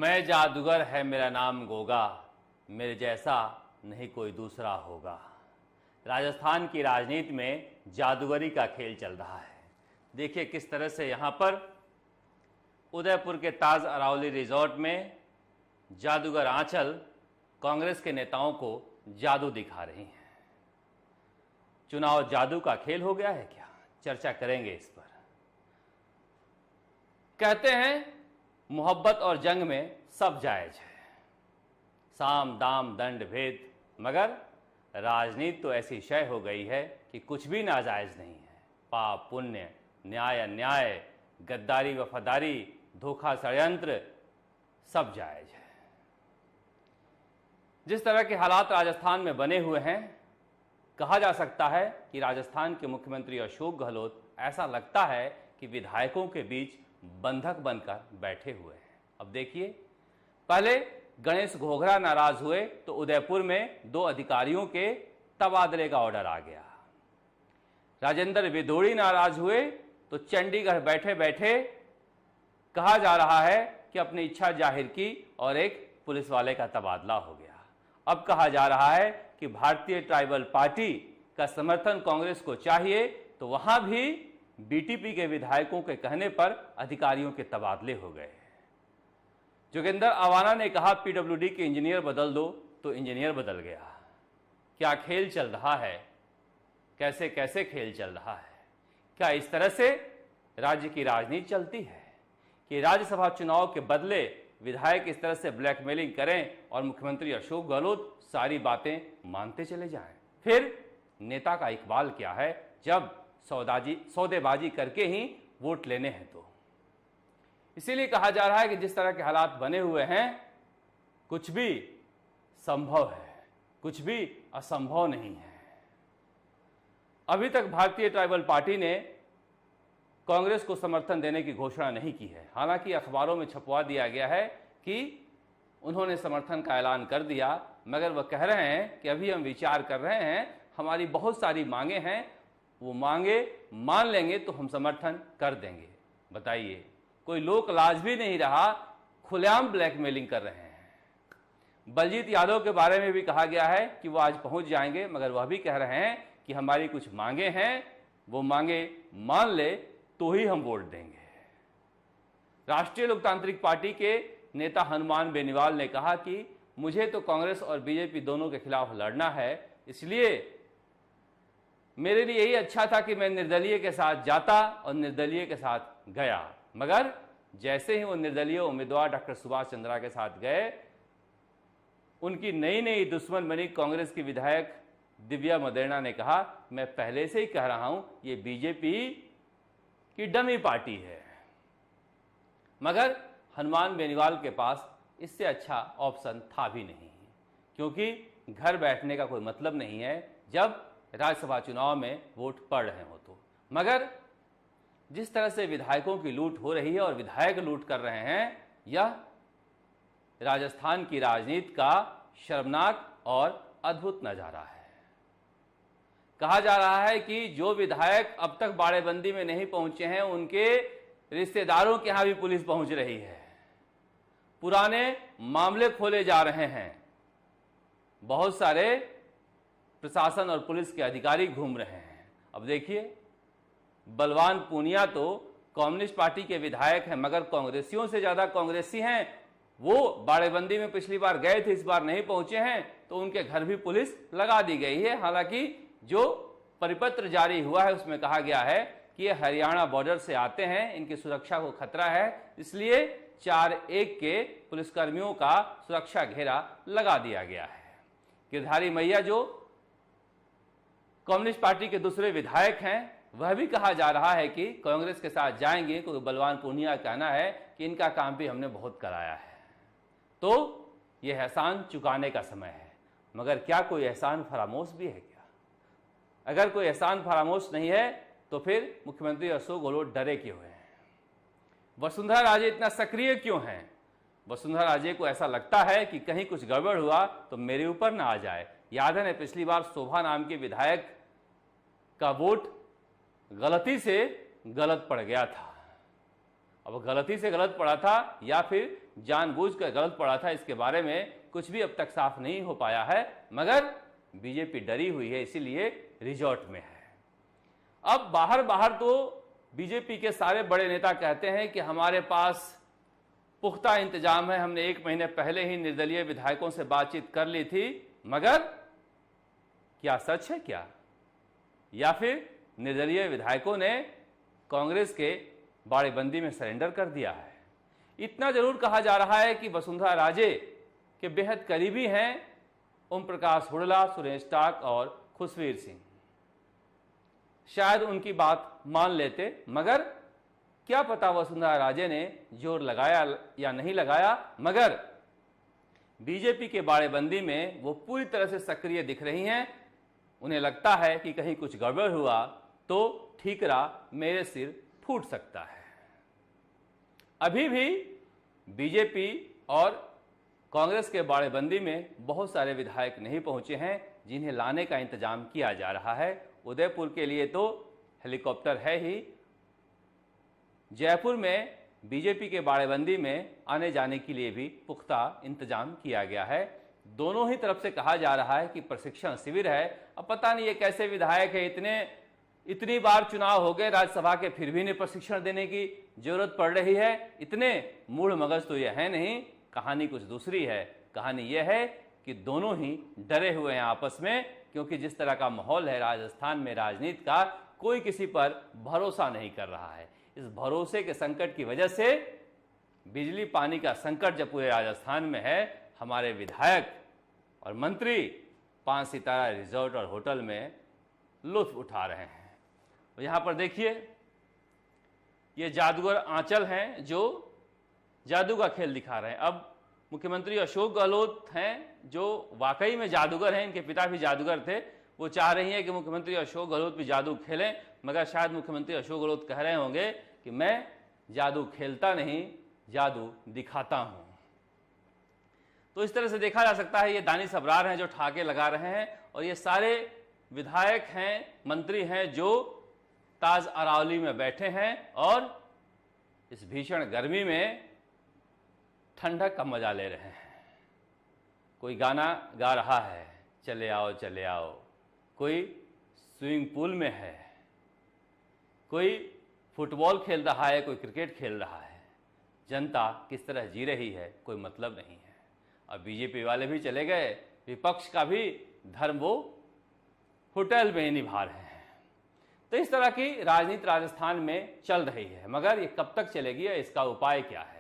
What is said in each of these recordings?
मैं जादूगर है मेरा नाम गोगा, मेरे जैसा नहीं कोई दूसरा होगा। राजस्थान की राजनीति में जादूगरी का खेल चल रहा है। देखिए किस तरह से यहाँ पर उदयपुर के ताज अरावली रिजॉर्ट में जादूगर आंचल कांग्रेस के नेताओं को जादू दिखा रही हैं। चुनाव जादू का खेल हो गया है क्या? चर्चा करेंगे इस पर। कहते हैं मोहब्बत और जंग में सब जायज है, साम दाम दंड भेद, मगर राजनीति तो ऐसी शय हो गई है कि कुछ भी नाजायज नहीं है। पाप पुण्य, न्याय अन्याय, गद्दारी वफादारी, धोखा षड्यंत्र, सब जायज है। जिस तरह के हालात राजस्थान में बने हुए हैं, कहा जा सकता है कि राजस्थान के मुख्यमंत्री अशोक गहलोत ऐसा लगता है कि विधायकों के बीच बंधक बनकर बैठे हुए हैं। अब देखिए, पहले गणेश घोघरा नाराज हुए तो उदयपुर में 2 अधिकारियों के तबादले का ऑर्डर आ गया। राजेंद्र विदोड़ी नाराज हुए तो चंडीगढ़ बैठे बैठे कहा जा रहा है कि अपनी इच्छा जाहिर की और एक पुलिस वाले का तबादला हो गया। अब कहा जा रहा है कि भारतीय ट्राइबल पार्टी का समर्थन कांग्रेस को चाहिए, तो वहां भी बीटीपी के विधायकों के कहने पर अधिकारियों के तबादले हो गए। जोगिंदर अवाना ने कहा पीडब्ल्यूडी के इंजीनियर बदल दो, तो इंजीनियर बदल गया। क्या खेल चल रहा है? कैसे कैसे खेल चल रहा है? क्या इस तरह से राज्य की राजनीति चलती है कि राज्यसभा चुनाव के बदले विधायक इस तरह से ब्लैकमेलिंग करें और मुख्यमंत्री अशोक गहलोत सारी बातें मानते चले जाएं? फिर नेता का इकबाल क्या है जब सौदेबाजी करके ही वोट लेने हैं? तो इसीलिए कहा जा रहा है कि जिस तरह के हालात बने हुए हैं, कुछ भी संभव है, कुछ भी असंभव नहीं है। अभी तक भारतीय ट्राइबल पार्टी ने कांग्रेस को समर्थन देने की घोषणा नहीं की है। हालांकि अखबारों में छपवा दिया गया है कि उन्होंने समर्थन का ऐलान कर दिया, मगर वह कह रहे हैं कि अभी हम विचार कर रहे हैं, हमारी बहुत सारी मांगे हैं, वो मांगे मान लेंगे तो हम समर्थन कर देंगे। बताइए, कोई लोक लाज भी नहीं रहा, खुलेआम ब्लैकमेलिंग कर रहे हैं। बलजीत यादव के बारे में भी कहा गया है कि वो आज पहुंच जाएंगे, मगर वह भी कह रहे हैं कि हमारी कुछ मांगे हैं, वो मांगे मान ले तो ही हम वोट देंगे। राष्ट्रीय लोकतांत्रिक पार्टी के नेता हनुमान बेनीवाल ने कहा कि मुझे तो कांग्रेस और बीजेपी दोनों के खिलाफ लड़ना है, इसलिए मेरे लिए यही अच्छा था कि मैं निर्दलीय के साथ जाता और निर्दलीय के साथ गया। मगर जैसे ही वो निर्दलीय उम्मीदवार डॉक्टर सुभाष चंद्रा के साथ गए, उनकी नई नई दुश्मन बनी कांग्रेस की विधायक दिव्या मदेरणा ने कहा, मैं पहले से ही कह रहा हूं ये बीजेपी की डमी पार्टी है। मगर हनुमान बेनीवाल के पास इससे अच्छा ऑप्शन था भी नहीं, क्योंकि घर बैठने का कोई मतलब नहीं है जब राज्यसभा चुनाव में वोट पड़ रहे हो तो। मगर जिस तरह से विधायकों की लूट हो रही है और विधायक लूट कर रहे हैं, यह राजस्थान की राजनीति का शर्मनाक और अद्भुत नजारा है। कहा जा रहा है कि जो विधायक अब तक बाड़ेबंदी में नहीं पहुंचे हैं, उनके रिश्तेदारों के यहां भी पुलिस पहुंच रही है। पुराने मामले खोले जा रहे हैं। बहुत सारे प्रशासन और पुलिस के अधिकारी घूम रहे हैं। अब देखिए, बलवान पूनिया तो कम्युनिस्ट पार्टी के विधायक हैं, मगर कांग्रेसियों से ज्यादा कांग्रेसी हैं। वो बाड़ेबंदी में पिछली बार गए थे, इस बार नहीं पहुंचे हैं, तो उनके घर भी पुलिस लगा दी गई है। हालांकि जो परिपत्र जारी हुआ है उसमें कहा गया है कि ये हरियाणा बॉर्डर से आते हैं, इनकी सुरक्षा को खतरा है, इसलिए 4-1 के पुलिसकर्मियों का सुरक्षा घेरा लगा दिया गया है। गिरधारी मैया जो कम्युनिस्ट पार्टी के दूसरे विधायक हैं, वह भी कहा जा रहा है कि कांग्रेस के साथ जाएंगे, क्योंकि बलवान पूनिया का कहना है कि इनका काम भी हमने बहुत कराया है, तो यह एहसान चुकाने का समय है। मगर क्या कोई एहसान फरामोश भी है क्या? अगर कोई एहसान फरामोश नहीं है तो फिर मुख्यमंत्री अशोक गहलोत डरे क्यों हैं? वसुंधरा राजे इतना सक्रिय क्यों हैं? वसुंधरा राजे को ऐसा लगता है कि कहीं कुछ गड़बड़ हुआ तो मेरे ऊपर ना आ जाए। याद है, पिछली बार शोभा नाम के विधायक का वोट गलती से गलत पड़ गया था। अब गलती से गलत पड़ा था या फिर जानबूझकर गलत पड़ा था, इसके बारे में कुछ भी अब तक साफ नहीं हो पाया है, मगर बीजेपी डरी हुई है, इसीलिए रिजॉर्ट में है। अब बाहर तो बीजेपी के सारे बड़े नेता कहते हैं कि हमारे पास पुख्ता इंतजाम है, हमने 1 महीने पहले ही निर्दलीय विधायकों से बातचीत कर ली थी, मगर क्या सच है क्या? या फिर निर्दलीय विधायकों ने कांग्रेस के बाड़ेबंदी में सरेंडर कर दिया है? इतना जरूर कहा जा रहा है कि वसुंधरा राजे के बेहद करीबी हैं ओम प्रकाश हुड्डा, सुरेश टाक और खुशवीर सिंह। शायद उनकी बात मान लेते, मगर क्या पता वसुंधरा राजे ने जोर लगाया या नहीं लगाया, मगर बीजेपी के बाड़ेबंदी में वो पूरी तरह से सक्रिय दिख रही हैं। उन्हें लगता है कि कहीं कुछ गड़बड़ हुआ तो ठीकरा मेरे सिर फूट सकता है। अभी भी बीजेपी और कांग्रेस के बाड़ेबंदी में बहुत सारे विधायक नहीं पहुंचे हैं, जिन्हें लाने का इंतजाम किया जा रहा है। उदयपुर के लिए तो हेलीकॉप्टर है ही, जयपुर में बीजेपी के बाड़ेबंदी में आने जाने के लिए भी पुख्ता इंतजाम किया गया है। दोनों ही तरफ से कहा जा रहा है कि प्रशिक्षण शिविर है। अब पता नहीं ये कैसे विधायक है, इतनी बार चुनाव हो गए राज्यसभा के, फिर भी इन्हें प्रशिक्षण देने की जरूरत पड़ रही है। इतने मूढ़ मगज तो ये है नहीं। कहानी कुछ दूसरी है। कहानी यह है कि दोनों ही डरे हुए हैं आपस में, क्योंकि जिस तरह का माहौल है राजस्थान में राजनीति का, कोई किसी पर भरोसा नहीं कर रहा है। इस भरोसे के संकट की वजह से बिजली पानी का संकट जब पूरे राजस्थान में है, हमारे विधायक और मंत्री 5 सितारा रिजॉर्ट और होटल में लुत्फ उठा रहे हैं। और यहाँ पर देखिए, ये जादूगर आंचल हैं जो जादू का खेल दिखा रहे हैं। अब मुख्यमंत्री अशोक गहलोत हैं जो वाकई में जादूगर हैं, इनके पिता भी जादूगर थे। वो चाह रही हैं कि मुख्यमंत्री अशोक गहलोत भी जादू खेलें, मगर शायद मुख्यमंत्री अशोक गहलोत कह रहे होंगे कि मैं जादू खेलता नहीं, जादू दिखाता हूं। तो इस तरह से देखा जा सकता है ये दानिश अबरार हैं जो ठाके लगा रहे हैं, और ये सारे विधायक हैं, मंत्री हैं जो ताज अरावली में बैठे हैं और इस भीषण गर्मी में ठंडक का मजा ले रहे हैं। कोई गाना गा रहा है, चले आओ चले आओ, कोई स्विमिंग पूल में है, कोई फुटबॉल खेल रहा है, कोई क्रिकेट खेल रहा है। जनता किस तरह जी रही है कोई मतलब नहीं है। अब बीजेपी वाले भी चले गए, विपक्ष का भी धर्म वो होटल में ही निभा रहे हैं। तो इस तरह की राजनीति राजस्थान में चल रही है, मगर ये कब तक चलेगी, इसका उपाय क्या है?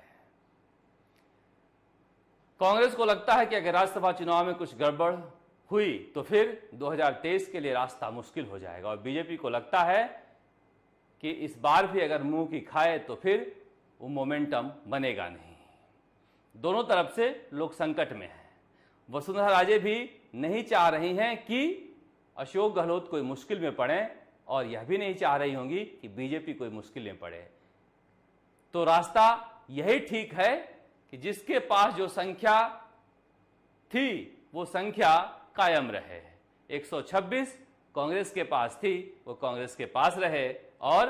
कांग्रेस को लगता है कि अगर राज्यसभा चुनाव में कुछ गड़बड़ हुई तो फिर 2023 के लिए रास्ता मुश्किल हो जाएगा, और बीजेपी को लगता है कि इस बार भी अगर मुंह की खाए तो फिर वो मोमेंटम बनेगा नहीं। दोनों तरफ से लोग संकट में हैं। वसुंधरा राजे भी नहीं चाह रही हैं कि अशोक गहलोत कोई मुश्किल में पड़े, और यह भी नहीं चाह रही होंगी कि बीजेपी कोई मुश्किल में पड़े। तो रास्ता यही ठीक है कि जिसके पास जो संख्या थी वो संख्या कायम रहे। 126 कांग्रेस के पास थी, वो कांग्रेस के पास रहे, और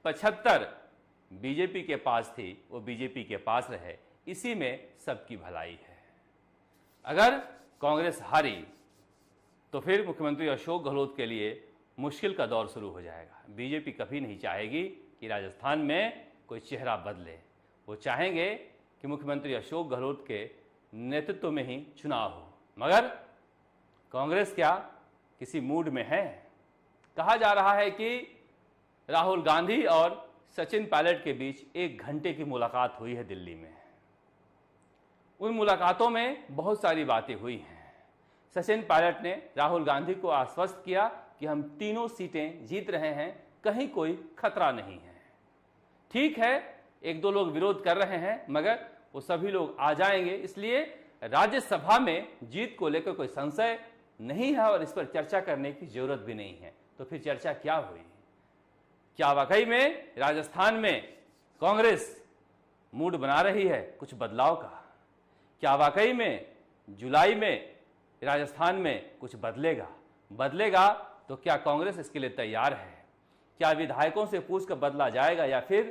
75 बीजेपी के पास थी, वो बीजेपी के पास रहे। इसी में सबकी भलाई है। अगर कांग्रेस हारी तो फिर मुख्यमंत्री अशोक गहलोत के लिए मुश्किल का दौर शुरू हो जाएगा। बीजेपी कभी नहीं चाहेगी कि राजस्थान में कोई चेहरा बदले। वो चाहेंगे कि मुख्यमंत्री अशोक गहलोत के नेतृत्व में ही चुनाव हो, मगर कांग्रेस क्या किसी मूड में है? कहा जा रहा है कि राहुल गांधी और सचिन पायलट के बीच 1 घंटे की मुलाकात हुई है दिल्ली में। उन मुलाकातों में बहुत सारी बातें हुई हैं। सचिन पायलट ने राहुल गांधी को आश्वस्त किया कि हम तीनों सीटें जीत रहे हैं, कहीं कोई खतरा नहीं है। ठीक है, 1-2 लोग विरोध कर रहे हैं, मगर वो सभी लोग आ जाएंगे, इसलिए राज्यसभा में जीत को लेकर कोई संशय नहीं है और इस पर चर्चा करने की जरूरत भी नहीं है। तो फिर चर्चा क्या हुई? क्या वाकई में राजस्थान में कांग्रेस मूड बना रही है कुछ बदलाव का? क्या वाकई में जुलाई में राजस्थान में कुछ बदलेगा तो क्या कांग्रेस इसके लिए तैयार है? क्या विधायकों से पूछकर बदला जाएगा, या फिर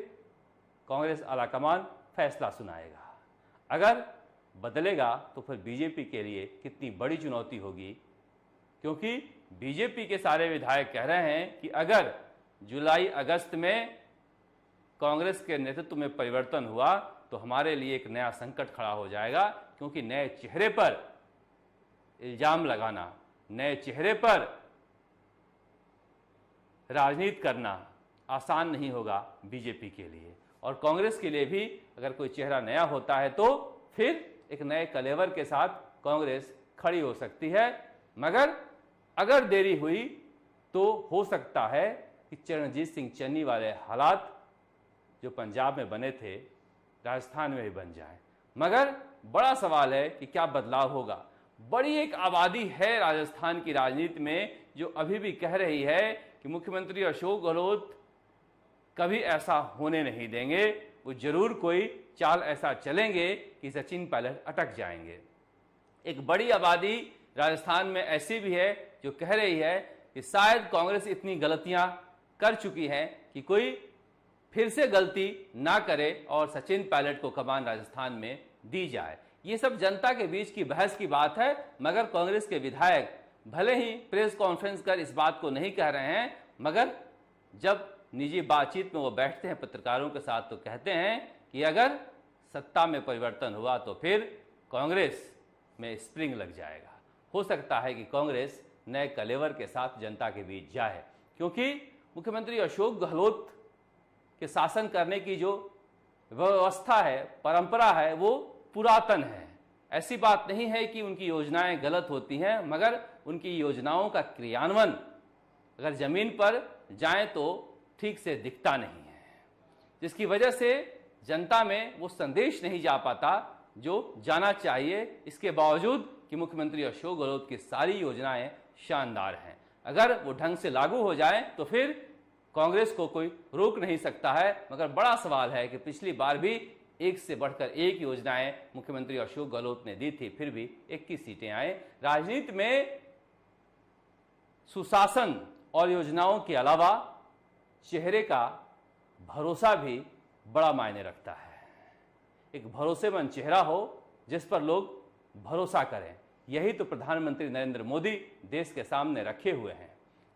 कांग्रेस आलाकमान फैसला सुनाएगा। अगर बदलेगा तो फिर बीजेपी के लिए कितनी बड़ी चुनौती होगी, क्योंकि बीजेपी के सारे विधायक कह रहे हैं कि अगर जुलाई अगस्त में कांग्रेस के नेतृत्व में परिवर्तन हुआ तो हमारे लिए एक नया संकट खड़ा हो जाएगा, क्योंकि नए चेहरे पर इल्जाम लगाना, नए चेहरे पर राजनीति करना आसान नहीं होगा बीजेपी के लिए। और कांग्रेस के लिए भी अगर कोई चेहरा नया होता है तो फिर एक नए कलेवर के साथ कांग्रेस खड़ी हो सकती है। मगर अगर देरी हुई तो हो सकता है कि चरणजीत सिंह चन्नी वाले हालात जो पंजाब में बने थे राजस्थान में भी बन जाए। मगर बड़ा सवाल है कि क्या बदलाव होगा। बड़ी एक आबादी है राजस्थान की राजनीति में जो अभी भी कह रही है कि मुख्यमंत्री अशोक गहलोत कभी ऐसा होने नहीं देंगे, वो जरूर कोई चाल ऐसा चलेंगे कि सचिन पायलट अटक जाएंगे। एक बड़ी आबादी राजस्थान में ऐसी भी है जो कह रही है कि शायद कांग्रेस इतनी गलतियां कर चुकी है कि कोई फिर से गलती ना करे और सचिन पायलट को कमान राजस्थान में दी जाए। ये सब जनता के बीच की बहस की बात है, मगर कांग्रेस के विधायक भले ही प्रेस कॉन्फ्रेंस कर इस बात को नहीं कह रहे हैं, मगर जब निजी बातचीत में वो बैठते हैं पत्रकारों के साथ तो कहते हैं कि अगर सत्ता में परिवर्तन हुआ तो फिर कांग्रेस में स्प्रिंग लग जाएगा। हो सकता है कि कांग्रेस नए कलेवर के साथ जनता के बीच जाए, क्योंकि मुख्यमंत्री अशोक गहलोत के शासन करने की जो व्यवस्था है, परंपरा है, वो पुरातन है। ऐसी बात नहीं है कि उनकी योजनाएं गलत होती हैं, मगर उनकी योजनाओं का क्रियान्वयन अगर जमीन पर जाए तो ठीक से दिखता नहीं है, जिसकी वजह से जनता में वो संदेश नहीं जा पाता जो जाना चाहिए। इसके बावजूद कि मुख्यमंत्री अशोक गहलोत की सारी योजनाएं शानदार हैं, अगर वो ढंग से लागू हो जाए तो फिर कांग्रेस को कोई रोक नहीं सकता है। मगर बड़ा सवाल है कि पिछली बार भी एक से बढ़कर एक योजनाएं मुख्यमंत्री अशोक गहलोत ने दी थी, फिर भी 21 सीटें आए। राजनीति में सुशासन और योजनाओं के अलावा चेहरे का भरोसा भी बड़ा मायने रखता है। एक भरोसेमंद चेहरा हो जिस पर लोग भरोसा करें, यही तो प्रधानमंत्री नरेंद्र मोदी देश के सामने रखे हुए हैं।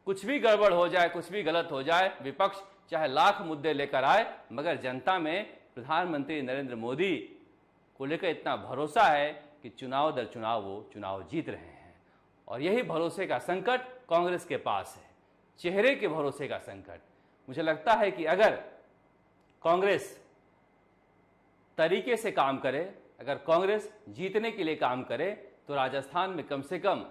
कुछ भी गड़बड़ हो जाए, कुछ भी गलत हो जाए, विपक्ष चाहे लाख मुद्दे लेकर आए, मगर जनता में प्रधानमंत्री नरेंद्र मोदी को लेकर इतना भरोसा है कि चुनाव दर चुनाव वो चुनाव जीत रहे हैं। और यही भरोसे का संकट कांग्रेस के पास है, चेहरे के भरोसे का संकट। मुझे लगता है कि अगर कांग्रेस तरीके से काम करे, अगर कांग्रेस जीतने के लिए काम करे, तो राजस्थान में कम से कम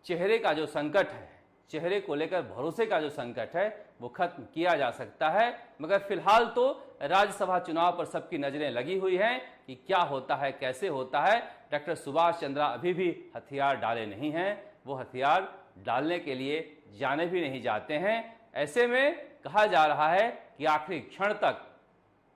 चेहरे का जो संकट है, चेहरे को लेकर भरोसे का जो संकट है, वो खत्म किया जा सकता है। मगर फिलहाल तो राज्यसभा चुनाव पर सबकी नजरें लगी हुई हैं कि क्या होता है, कैसे होता है। डॉक्टर सुभाष चंद्रा अभी भी हथियार डाले नहीं हैं, वो हथियार डालने के लिए जाने भी नहीं जाते हैं। ऐसे में कहा जा रहा है कि आखिरी क्षण तक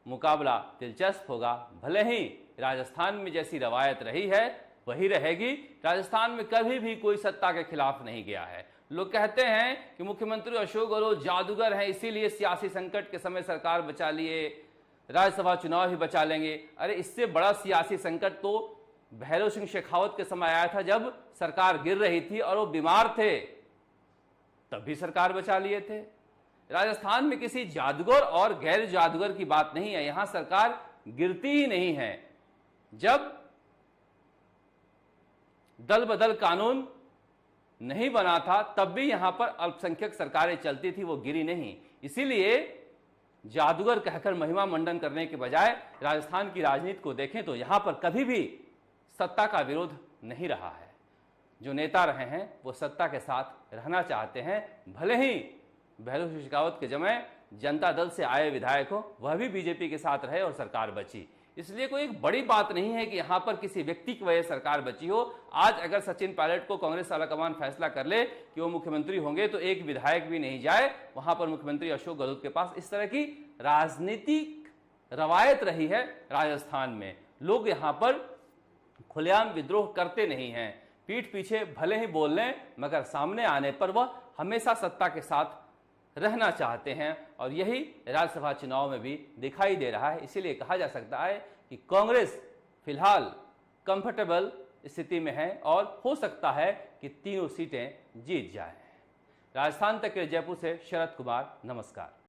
मुकाबला दिलचस्प होगा। भले ही राजस्थान में जैसी रवायत रही है वही रहेगी। राजस्थान में कभी भी कोई सत्ता के खिलाफ नहीं गया है। लोग कहते हैं कि मुख्यमंत्री अशोक गहलोत जादूगर हैं, इसीलिए सियासी संकट के समय सरकार बचा लिए, राज्यसभा चुनाव ही बचा लेंगे। अरे इससे बड़ा सियासी संकट तो भैरव सिंह शेखावत के समय आया था, जब सरकार गिर रही थी और वो बीमार थे, तब भी सरकार बचा लिए थे। राजस्थान में किसी जादूगर और गैर जादूगर की बात नहीं है, यहां सरकार गिरती ही नहीं है। जब दल बदल कानून नहीं बना था तब भी यहां पर अल्पसंख्यक सरकारें चलती थी, वो गिरी नहीं। इसीलिए जादूगर कहकर महिमा मंडन करने के बजाय राजस्थान की राजनीति को देखें तो यहां पर कभी भी सत्ता का विरोध नहीं रहा है। जो नेता रहे हैं वो सत्ता के साथ रहना चाहते हैं। भले ही भैरव सिंह शेखावत के समय जनता दल से आए विधायक हो, वह भी बीजेपी के साथ रहे और सरकार बची। इसलिए कोई एक बड़ी बात नहीं है कि यहां पर किसी व्यक्ति की वजह सरकार बची हो। आज अगर सचिन पायलट को कांग्रेस आलाकमान फैसला कर ले कि वो मुख्यमंत्री होंगे तो एक विधायक भी नहीं जाए वहां पर मुख्यमंत्री अशोक गहलोत के पास। इस तरह की राजनीतिक रवायत रही है राजस्थान में। लोग यहां पर खुलेआम विद्रोह करते नहीं हैं, पीठ पीछे भले ही बोल लें, मगर सामने आने पर वह हमेशा सत्ता के साथ रहना चाहते हैं और यही राज्यसभा चुनाव में भी दिखाई दे रहा है। इसीलिए कहा जा सकता है कि कांग्रेस फिलहाल कंफर्टेबल स्थिति में है और हो सकता है कि तीनों सीटें जीत जाएं। राजस्थान तक के जयपुर से शरद कुमार, नमस्कार।